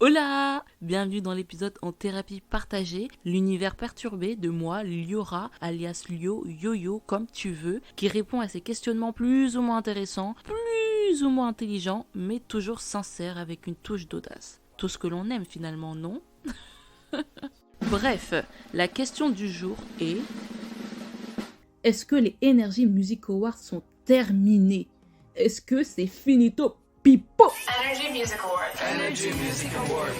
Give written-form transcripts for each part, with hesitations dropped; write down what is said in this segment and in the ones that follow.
Hola! Bienvenue dans l'épisode en thérapie partagée, l'univers perturbé de moi, Liora, alias Lio, Yo-Yo, comme tu veux, qui répond à ces questionnements plus ou moins intéressants, plus ou moins intelligents, mais toujours sincères avec une touche d'audace. Tout ce que l'on aime finalement, non? Bref, la question du jour est... Est-ce que les Energy Music Awards sont terminés? Est-ce que c'est finito pipo? Energy Music Award. Energy Music Award.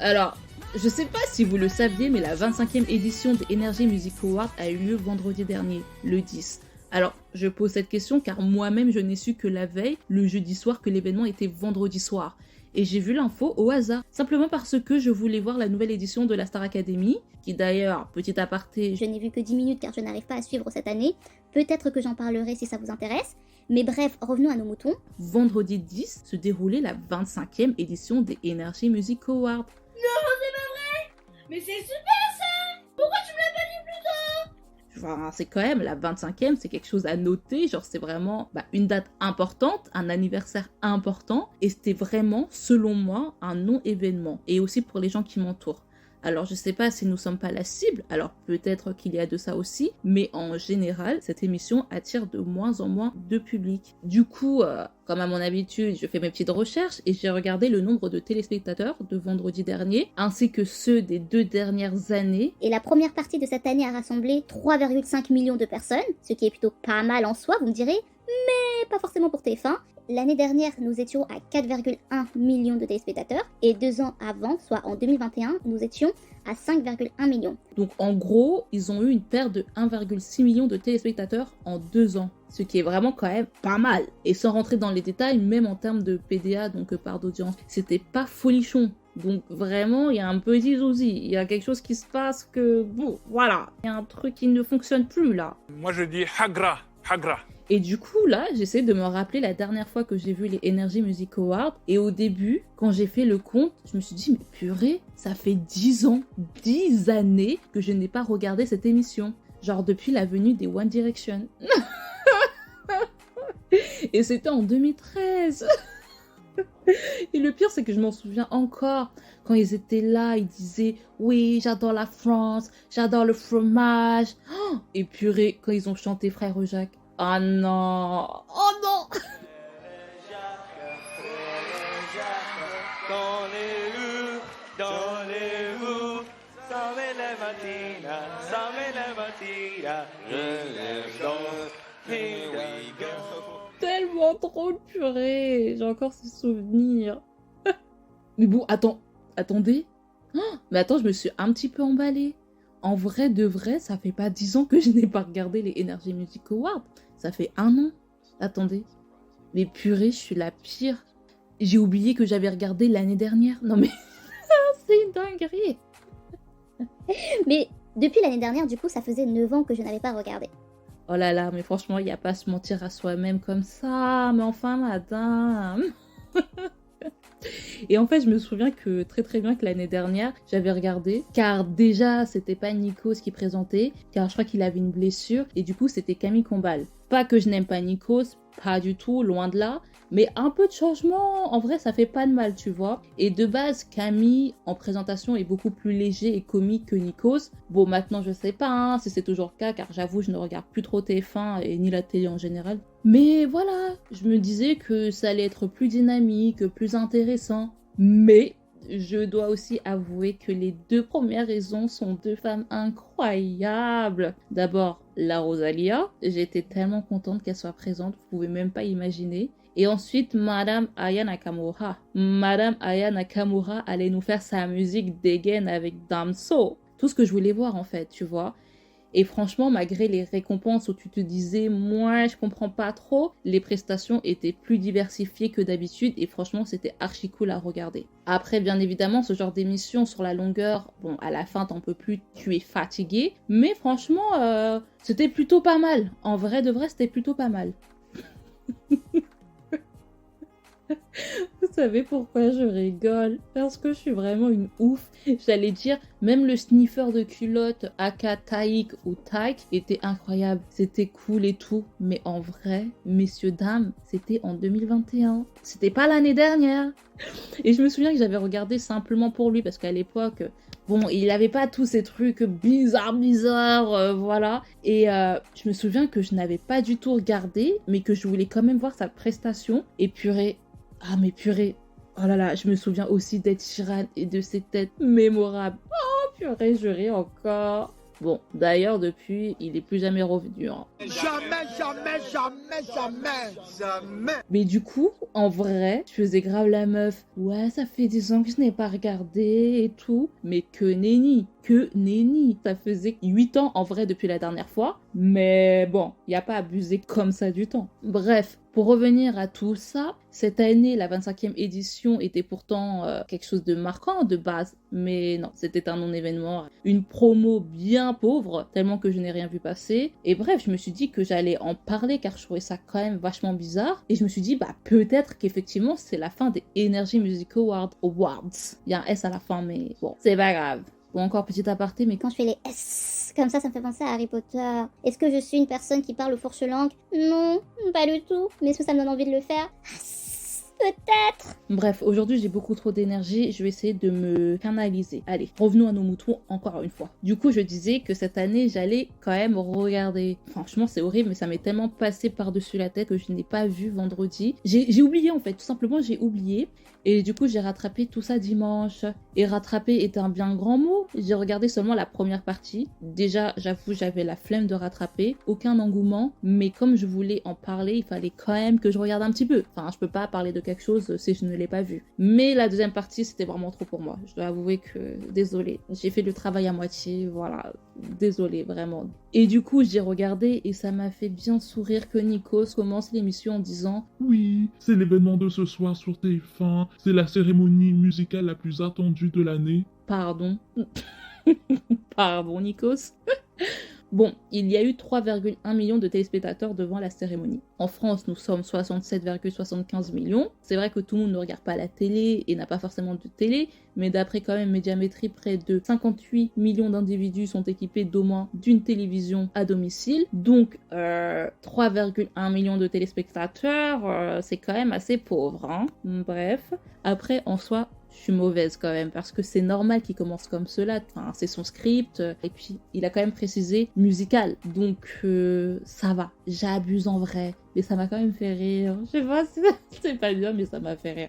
Alors, je sais pas si vous le saviez, mais la 25e édition des Energy Music Awards a eu lieu vendredi dernier, le 10. Alors, je pose cette question car moi-même je n'ai su que la veille, le jeudi soir, que l'événement était vendredi soir. Et j'ai vu l'info au hasard, simplement parce que je voulais voir la nouvelle édition de la Star Academy, qui d'ailleurs, petit aparté, Je n'ai vu que 10 minutes car je n'arrive pas à suivre cette année. Peut-être que j'en parlerai si ça vous intéresse. Mais bref, revenons à nos moutons. vendredi 10 se déroulait la 25e édition des Energy Music Awards. Mais c'est super ça! Pourquoi tu me l'as pas dit plus tôt? Enfin, c'est quand même la 25e, c'est quelque chose à noter, genre c'est vraiment une date importante, un anniversaire important, et c'était vraiment, selon moi, un non-événement, et aussi pour les gens qui m'entourent. Alors je sais pas si nous sommes pas la cible, alors peut-être qu'il y a de ça aussi, mais en général, cette émission attire de moins en moins de public. Du coup, comme à mon habitude, je fais mes petites recherches et j'ai regardé le nombre de téléspectateurs de vendredi dernier, ainsi que ceux des 2 dernières années. Et la première partie de cette année a rassemblé 3,5 millions de personnes, ce qui est plutôt pas mal en soi, vous me direz, mais pas forcément pour TF1. L'année dernière, nous étions à 4,1 millions de téléspectateurs, et 2 ans avant, soit en 2021, nous étions à 5,1 millions. Donc en gros, ils ont eu une perte de 1,6 million de téléspectateurs en 2 ans, ce qui est vraiment quand même pas mal. Et sans rentrer dans les détails, même en termes de PDA, donc part d'audience, c'était pas folichon. Donc vraiment, il y a un petit souci, il y a quelque chose qui se passe que, bon, voilà, il y a un truc qui ne fonctionne plus là. Moi je dis Hagra, Hagra. Et du coup, là, j'essaie de me rappeler la dernière fois que j'ai vu les Energy Music Awards. Et au début, quand j'ai fait le compte, je me suis dit, mais purée, ça fait 10 ans, 10 années que je n'ai pas regardé cette émission. Genre depuis la venue des One Direction. Et c'était en 2013. Et le pire, c'est que je m'en souviens encore. Quand ils étaient là, ils disaient « Oui, j'adore la France, j'adore le fromage. Oh !» Et purée, quand ils ont chanté Frère Jacques. Oh non! Oh non! Dans les rues, ça met la mattina, ça met la mattina, je lève dans, here we go. Tellement trop purée! J'ai encore ce souvenir. Mais bon, attendez. Oh, mais attends, je me suis un petit peu emballée. En vrai de vrai, ça fait pas 10 ans que je n'ai pas regardé les Energy Music Awards. Ça fait 1 an. Attendez. Mais purée, je suis la pire. J'ai oublié que j'avais regardé l'année dernière. Non mais... c'est une dinguerie. Mais depuis l'année dernière, du coup, ça faisait 9 ans que je n'avais pas regardé. Oh là là, mais franchement, il n'y a pas à se mentir à soi-même comme ça. Mais enfin, madame... Et en fait, je me souviens que très bien que l'année dernière, j'avais regardé, car déjà, c'était pas Nikos qui présentait, car je crois qu'il avait une blessure, et du coup, c'était Camille Combal. Pas que je n'aime pas Nikos, pas du tout, loin de là, mais un peu de changement, en vrai, ça fait pas de mal, tu vois. Et de base, Camille, en présentation, est beaucoup plus léger et comique que Nikos. Bon, maintenant, je sais pas si c'est toujours le cas, car j'avoue, je ne regarde plus trop TF1 et ni la télé en général. Mais voilà, je me disais que ça allait être plus dynamique, plus intéressant. Mais je dois aussi avouer que les 2 premières raisons sont 2 femmes incroyables. D'abord, la Rosalia. J'étais tellement contente qu'elle soit présente, vous pouvez même pas imaginer. Et ensuite, Madame Aya Nakamura. Madame Aya Nakamura allait nous faire sa musique dégaine avec Damso. Tout ce que je voulais voir en fait, tu vois. Et franchement, malgré les récompenses où tu te disais « Moi, je comprends pas trop », les prestations étaient plus diversifiées que d'habitude et franchement, c'était archi cool à regarder. Après, bien évidemment, ce genre d'émission sur la longueur, bon, à la fin, t'en peux plus, tu es fatigué. Mais franchement, c'était plutôt pas mal. En vrai de vrai, c'était plutôt pas mal. savez pourquoi je rigole? Parce que je suis vraiment une ouf. J'allais dire, même le sniffer de culotte aka Taïk ou Taïk était incroyable. C'était cool et tout. Mais en vrai, messieurs, dames, c'était en 2021. C'était pas l'année dernière. Et je me souviens que j'avais regardé simplement pour lui parce qu'à l'époque, bon, il avait pas tous ces trucs bizarres, voilà. Et je me souviens que je n'avais pas du tout regardé, mais que je voulais quand même voir sa prestation. Et purée, ah mais purée, oh là là, je me souviens aussi d'Ed Sheeran et de ses têtes mémorables. Oh purée, je ris encore. Bon, d'ailleurs, depuis, il est plus jamais revenu. Hein. Jamais. Mais du coup, en vrai, je faisais grave la meuf. Ouais, ça fait 10 ans que je n'ai pas regardé et tout. Mais que nenni. Ça faisait 8 ans en vrai depuis la dernière fois. Mais bon, il n'y a pas abusé comme ça du temps. Bref, pour revenir à tout ça, cette année, la 25e édition était pourtant quelque chose de marquant de base. Mais non, c'était un non-événement. Une promo bien pauvre, tellement que je n'ai rien vu passer. Et bref, je me suis dit que j'allais en parler car je trouvais ça quand même vachement bizarre. Et je me suis dit, bah peut-être qu'effectivement, c'est la fin des Energy Music Awards. Il y a un S à la fin, mais bon, c'est pas grave. Bon, encore petit aparté, mais Quand je fais les S, comme ça me fait penser à Harry Potter. Est-ce que je suis une personne qui parle fourche-langue? Non, pas du tout. Mais est-ce que ça me donne envie de le faire? Peut-être. Bref, aujourd'hui j'ai beaucoup trop d'énergie, je vais essayer de me canaliser. Allez, revenons à nos moutons encore une fois. Du coup, je disais que cette année j'allais quand même regarder. Franchement, c'est horrible, mais ça m'est tellement passé par-dessus la tête que je n'ai pas vu vendredi. J'ai oublié en fait, tout simplement j'ai oublié. Et du coup, j'ai rattrapé tout ça dimanche. Et rattraper est un bien grand mot. J'ai regardé seulement la première partie. Déjà, j'avoue, j'avais la flemme de rattraper. Aucun engouement. Mais comme je voulais en parler, il fallait quand même que je regarde un petit peu. Enfin, je peux pas parler de quelque chose si je ne l'ai pas vu. Mais la deuxième partie, c'était vraiment trop pour moi. Je dois avouer que, désolée. J'ai fait le travail à moitié. Voilà. Désolée, vraiment. Et du coup, j'ai regardé et ça m'a fait bien sourire que Nikos commence l'émission en disant « Oui, c'est l'événement de ce soir sur TF1. C'est la cérémonie musicale la plus attendue de l'année. » Pardon. Pardon, Nikos. Bon, il y a eu 3,1 millions de téléspectateurs devant la cérémonie. En France, nous sommes 67,75 millions. C'est vrai que tout le monde ne regarde pas la télé et n'a pas forcément de télé, mais d'après quand même Médiamétrie, près de 58 millions d'individus sont équipés d'au moins d'une télévision à domicile. Donc, 3,1 millions de téléspectateurs, c'est quand même assez pauvre. Hein. Bref, après, en soi, je suis mauvaise quand même, parce que c'est normal qu'il commence comme cela, enfin, c'est son script, et puis il a quand même précisé musical, donc ça va, j'abuse en vrai, mais ça m'a quand même fait rire, je sais pas si c'est pas bien, mais ça m'a fait rire.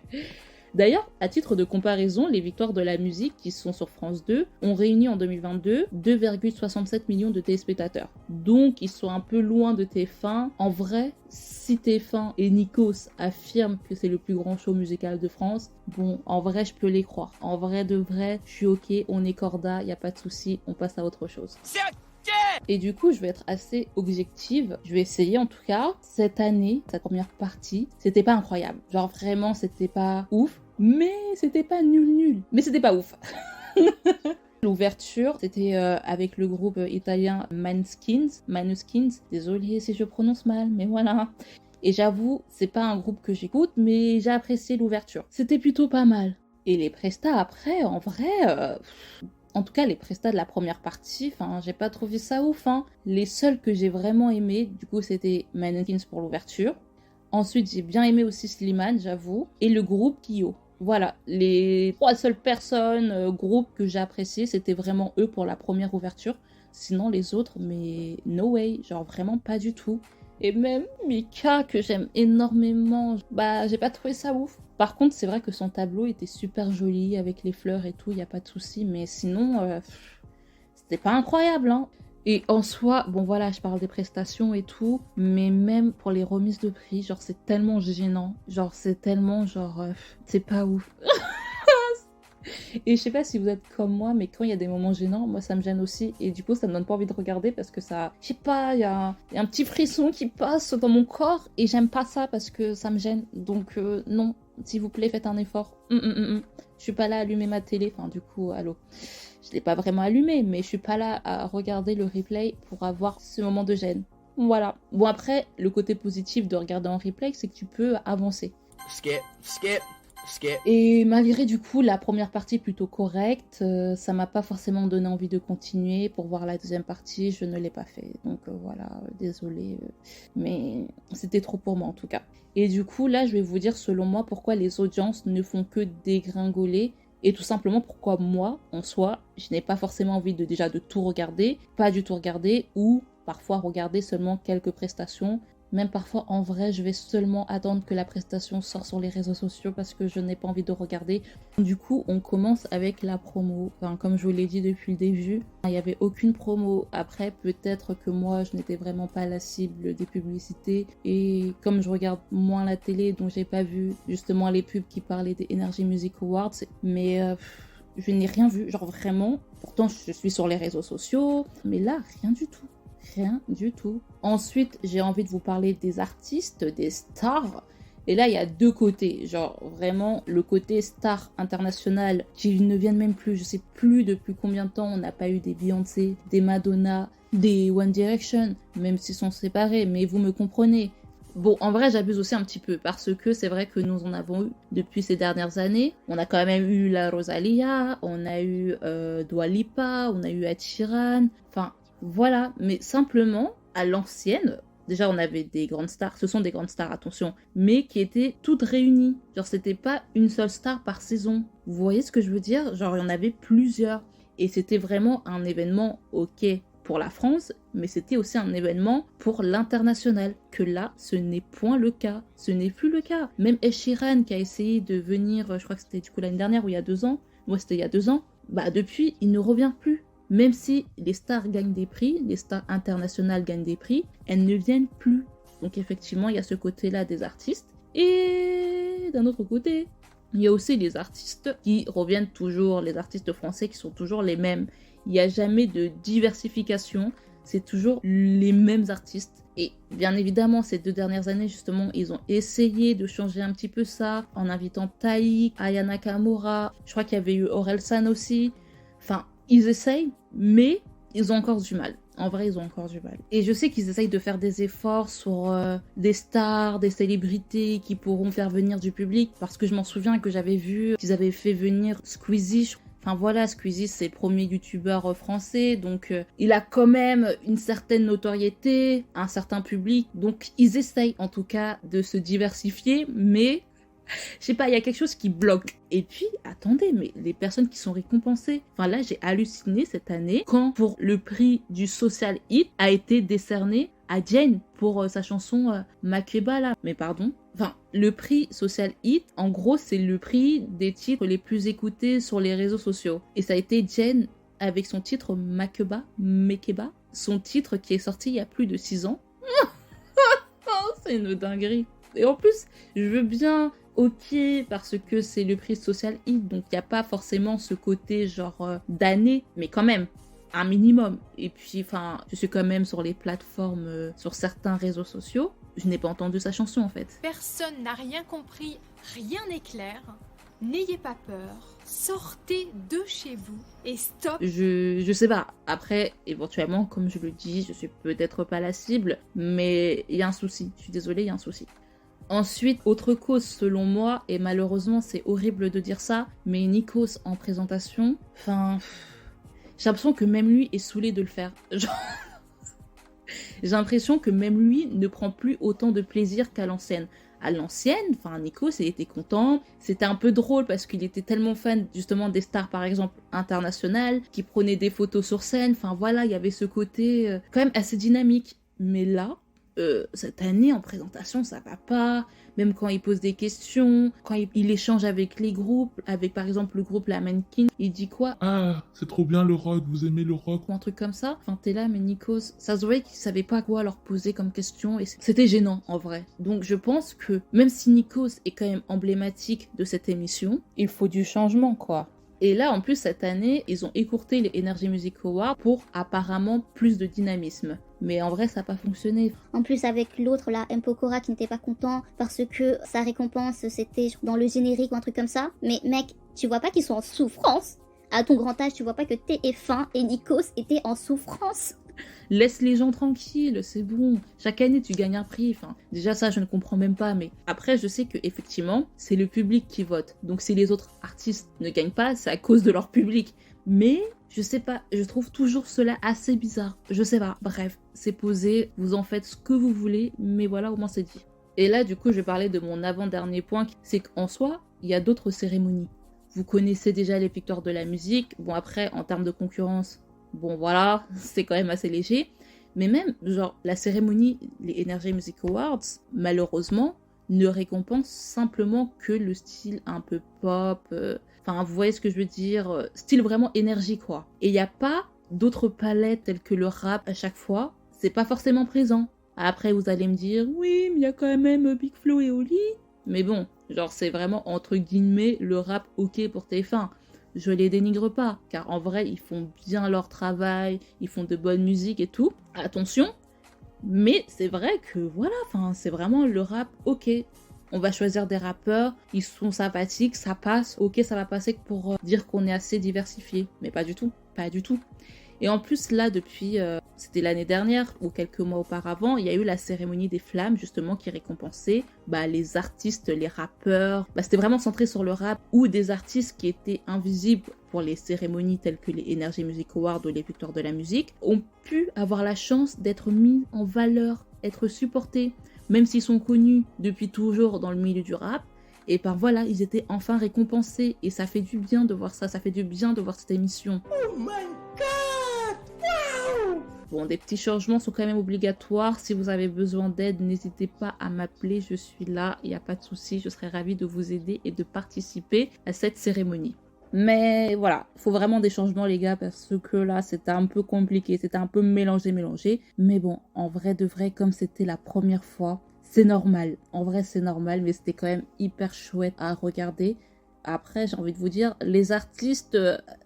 D'ailleurs, à titre de comparaison, les victoires de la musique qui sont sur France 2 ont réuni en 2022 2,67 millions de téléspectateurs. Donc, ils sont un peu loin de TF1. En vrai, si TF1 et Nikos affirment que c'est le plus grand show musical de France, bon, en vrai, je peux les croire. En vrai de vrai, je suis ok, on est corda, y a pas de souci, on passe à autre chose. Et du coup, je vais être assez objective. Je vais essayer en tout cas. Cette année, cette première partie, c'était pas incroyable. Genre vraiment, c'était pas ouf. Mais c'était pas nul. Mais c'était pas ouf. L'ouverture, c'était avec le groupe italien Maneskin. Désolée si je prononce mal, mais voilà. Et j'avoue, c'est pas un groupe que j'écoute, mais j'ai apprécié l'ouverture. C'était plutôt pas mal. Et les prestats après, en vrai... En tout cas, les prestats de la première partie, enfin, j'ai pas trouvé ça ouf. Hein. Les seuls que j'ai vraiment aimés, du coup, c'était Mannequins pour l'ouverture. Ensuite, j'ai bien aimé aussi Slimane, j'avoue. Et le groupe Kyo. Voilà, les 3 seules personnes, groupes que j'ai appréciés, c'était vraiment eux pour la première ouverture. Sinon, les autres, mais no way, genre vraiment pas du tout. Et même Mika, que j'aime énormément, bah, j'ai pas trouvé ça ouf. Par contre, c'est vrai que son tableau était super joli avec les fleurs et tout, y a pas de souci. Mais sinon, c'était pas incroyable, hein. Et en soi, bon voilà, je parle des prestations et tout, mais même pour les remises de prix, genre c'est tellement gênant. Genre c'est tellement, c'est pas ouf. Et je sais pas si vous êtes comme moi, mais quand il y a des moments gênants, moi ça me gêne aussi. Et du coup, ça me donne pas envie de regarder parce que ça... Je sais pas, il y a un petit frisson qui passe dans mon corps et j'aime pas ça parce que ça me gêne. Donc non, s'il vous plaît, faites un effort. Je suis pas là à allumer ma télé, enfin du coup, allô. Je l'ai pas vraiment allumé, mais je suis pas là à regarder le replay pour avoir ce moment de gêne. Voilà. Bon après, le côté positif de regarder en replay, c'est que tu peux avancer. Skip, skip. Skip. Et malgré du coup la première partie plutôt correcte, ça m'a pas forcément donné envie de continuer. Pour voir la deuxième partie, je ne l'ai pas fait. Donc voilà, désolée, mais c'était trop pour moi en tout cas. Et du coup là, je vais vous dire selon moi pourquoi les audiences ne font que dégringoler. Et tout simplement pourquoi moi, en soi, je n'ai pas forcément envie de tout regarder, pas du tout regarder, ou parfois regarder seulement quelques prestations. Même parfois, en vrai, je vais seulement attendre que la prestation sorte sur les réseaux sociaux parce que je n'ai pas envie de regarder. Du coup, on commence avec la promo. Enfin, comme je vous l'ai dit depuis le début, il n'y avait aucune promo. Après, peut-être que moi, je n'étais vraiment pas la cible des publicités. Et comme je regarde moins la télé, donc j'ai pas vu justement les pubs qui parlaient des Energy Music Awards. Mais je n'ai rien vu, genre vraiment. Pourtant, je suis sur les réseaux sociaux. Mais là, rien du tout. Rien du tout. Ensuite, j'ai envie de vous parler des artistes, des stars. Et là, il y a deux côtés. Genre, vraiment, le côté star international qui ne viennent même plus. Je sais plus depuis combien de temps on n'a pas eu des Beyoncé, des Madonna, des One Direction, même s'ils sont séparés. Mais vous me comprenez. Bon, en vrai, j'abuse aussi un petit peu parce que c'est vrai que nous en avons eu depuis ces dernières années. On a quand même eu la Rosalia, on a eu Dua Lipa, on a eu Ed Sheeran. Enfin, voilà, mais simplement, à l'ancienne, déjà on avait des grandes stars, ce sont des grandes stars, attention, mais qui étaient toutes réunies. Genre, c'était pas une seule star par saison. Vous voyez ce que je veux dire? Genre, il y en avait plusieurs. Et c'était vraiment un événement, ok, pour la France, mais c'était aussi un événement pour l'international. Que là, ce n'est point le cas. Ce n'est plus le cas. Même Ed Sheeran qui a essayé de venir, je crois que c'était du coup l'année dernière ou il y a 2 ans, moi c'était il y a 2 ans, bah depuis, il ne revient plus. Même si les stars gagnent des prix, les stars internationales gagnent des prix, elles ne viennent plus. Donc effectivement, il y a ce côté-là des artistes. Et d'un autre côté, il y a aussi les artistes qui reviennent toujours, les artistes français qui sont toujours les mêmes. Il n'y a jamais de diversification, c'est toujours les mêmes artistes. Et bien évidemment, ces 2 dernières années, justement, ils ont essayé de changer un petit peu ça en invitant Taïk, Aya Nakamura, je crois qu'il y avait eu Orelsan aussi. Enfin, ils essayent, mais ils ont encore du mal. En vrai, ils ont encore du mal. Et je sais qu'ils essayent de faire des efforts sur des stars, des célébrités qui pourront faire venir du public. Parce que je m'en souviens que j'avais vu qu'ils avaient fait venir Squeezie. Enfin voilà, Squeezie, c'est le premier youtubeur français. Donc il a quand même une certaine notoriété, un certain public. Donc ils essayent en tout cas de se diversifier, mais... je sais pas, il y a quelque chose qui bloque. Et puis, attendez, mais les personnes qui sont récompensées, enfin là, j'ai halluciné cette année quand pour le prix du Social Hit a été décerné à Jane pour sa chanson Makeba là. Mais pardon. Enfin, le prix Social Hit, en gros, c'est le prix des titres les plus écoutés sur les réseaux sociaux. Et ça a été Jane avec son titre Makeba, son titre qui est sorti il y a plus de 6 ans. Oh, c'est une dinguerie. Et en plus, je veux bien... ok, parce que c'est le prix Social Hit, donc il n'y a pas forcément ce côté genre d'année, mais quand même, un minimum. Et puis, enfin, je suis quand même sur les plateformes, sur certains réseaux sociaux, je n'ai pas entendu sa chanson en fait. Personne n'a rien compris, rien n'est clair. N'ayez pas peur, sortez de chez vous et stop. Je sais pas, après, éventuellement, comme je le dis, je suis peut-être pas la cible, mais il y a un souci, je suis désolée, il y a un souci. Ensuite, autre cause selon moi, et malheureusement c'est horrible de dire ça, mais Nikos en présentation, enfin, j'ai l'impression que même lui est saoulé de le faire. Genre... j'ai l'impression que même lui ne prend plus autant de plaisir qu'à l'ancienne. À l'ancienne, enfin Nikos, il était content, c'était un peu drôle parce qu'il était tellement fan justement des stars par exemple internationales, qui prenaient des photos sur scène, enfin voilà, il y avait ce côté quand même assez dynamique. Mais là... cette année en présentation ça va pas, même quand il pose des questions, quand il échange avec les groupes, avec par exemple le groupe La Mannequin, il dit quoi? Ah, c'est trop bien le rock, vous aimez le rock? Ou un truc comme ça. Enfin t'es là mais Nikos, ça se voyait qu'il savait pas quoi leur poser comme question et c'était gênant en vrai. Donc je pense que même si Nikos est quand même emblématique de cette émission, il faut du changement quoi. Et là, en plus, cette année, ils ont écourté les Energy Music Awards pour apparemment plus de dynamisme. Mais en vrai, ça n'a pas fonctionné. En plus, avec l'autre, là, M. Pokora, qui n'était pas content parce que sa récompense, c'était dans le générique ou un truc comme ça. Mais mec, tu vois pas qu'ils sont en souffrance? À ton grand âge, tu vois pas que TF1 et Nikos étaient en souffrance? Laisse les gens tranquilles, c'est bon. Chaque année, tu gagnes un prix. Enfin, déjà ça, je ne comprends même pas. Mais après, je sais que effectivement, c'est le public qui vote. Donc si les autres artistes ne gagnent pas, c'est à cause de leur public. Mais je sais pas, je trouve toujours cela assez bizarre. Je sais pas. Bref, c'est posé. Vous en faites ce que vous voulez. Mais voilà, au moins c'est dit. Et là, du coup, je vais parler de mon avant-dernier point. C'est qu'en soi, il y a d'autres cérémonies. Vous connaissez déjà les victoires de la musique. Bon, après, en termes de concurrence, bon, voilà, c'est quand même assez léger. Mais même, genre, la cérémonie, les Energy Music Awards, malheureusement, ne récompense simplement que le style un peu pop. Enfin, vous voyez ce que je veux dire, style vraiment énergie, quoi. Et il n'y a pas d'autres palettes telles que le rap à chaque fois. C'est pas forcément présent. Après, vous allez me dire, oui, mais il y a quand même Big Flo et Oli. Mais bon, genre, c'est vraiment, entre guillemets, le rap ok pour TF1. Je les dénigre pas, car en vrai, ils font bien leur travail, ils font de bonnes musiques et tout. Attention, mais c'est vrai que voilà, enfin, c'est vraiment le rap ok. On va choisir des rappeurs, ils sont sympathiques, ça passe, ok, ça va passer pour dire qu'on est assez diversifié. Mais pas du tout, pas du tout. Et en plus, là, depuis, c'était l'année dernière ou quelques mois auparavant, il y a eu la cérémonie des flammes, justement, qui récompensait les artistes, les rappeurs. C'était vraiment centré sur le rap ou des artistes qui étaient invisibles pour les cérémonies telles que les Energy Music Awards ou les victoires de la musique, ont pu avoir la chance d'être mis en valeur, être supportés, même s'ils sont connus depuis toujours dans le milieu du rap. Et voilà, ils étaient enfin récompensés. Et ça fait du bien de voir ça, ça fait du bien de voir cette émission. Oh my god! Wow! Bon, des petits changements sont quand même obligatoires. Si vous avez besoin d'aide, n'hésitez pas à m'appeler, je suis là, il n'y a pas de souci. Je serai ravie de vous aider et de participer à cette cérémonie. Mais voilà, il faut vraiment des changements les gars, parce que là c'était un peu compliqué, c'était un peu mélangé. Mais bon, en vrai de vrai, comme c'était la première fois, c'est normal. En vrai c'est normal, mais c'était quand même hyper chouette à regarder. Après, j'ai envie de vous dire, les artistes,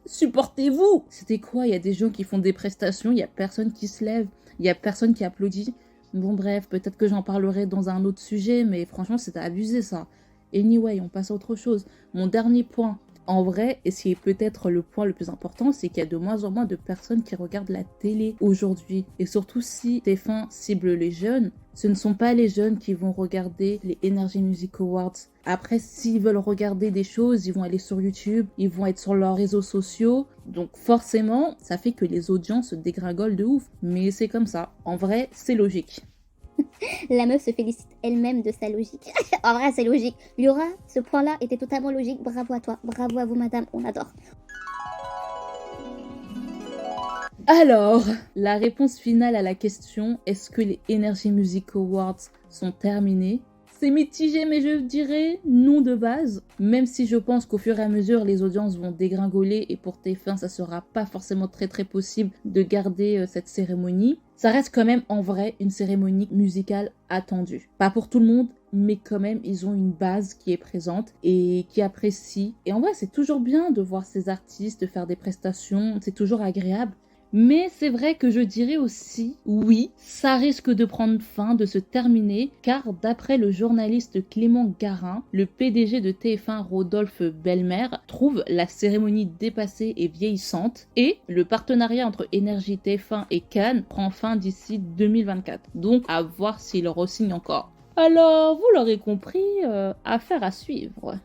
supportez-vous! C'était quoi? Il y a des gens qui font des prestations, il n'y a personne qui se lève, il n'y a personne qui applaudit. Bon bref, peut-être que j'en parlerai dans un autre sujet, mais franchement c'était abusé ça. Anyway, on passe à autre chose. Mon dernier point. En vrai, et ce qui est peut-être le point le plus important, c'est qu'il y a de moins en moins de personnes qui regardent la télé aujourd'hui. Et surtout si TF1 cible les jeunes, ce ne sont pas les jeunes qui vont regarder les Energy Music Awards. Après, s'ils veulent regarder des choses, ils vont aller sur YouTube, ils vont être sur leurs réseaux sociaux. Donc forcément, ça fait que les audiences dégringolent de ouf. Mais c'est comme ça. En vrai, c'est logique. La meuf se félicite elle-même de sa logique. En vrai, c'est logique. Liora, ce point-là était totalement logique. Bravo à toi. Bravo à vous, madame. On adore. Alors, la réponse finale à la question, est-ce que les Energy Music Awards sont terminés? C'est mitigé, mais je dirais non de base. Même si je pense qu'au fur et à mesure, les audiences vont dégringoler et pour TF1, ça sera pas forcément très possible de garder cette cérémonie. Ça reste quand même en vrai une cérémonie musicale attendue. Pas pour tout le monde, mais quand même, ils ont une base qui est présente et qui apprécie. Et en vrai, c'est toujours bien de voir ces artistes faire des prestations, c'est toujours agréable. Mais c'est vrai que je dirais aussi, oui, ça risque de prendre fin, de se terminer, car d'après le journaliste Clément Garin, le PDG de TF1 Rodolphe Belmer trouve la cérémonie dépassée et vieillissante, et le partenariat entre Énergie TF1 et Cannes prend fin d'ici 2024. Donc à voir s'il re-signe encore. Alors, vous l'aurez compris, affaire à suivre.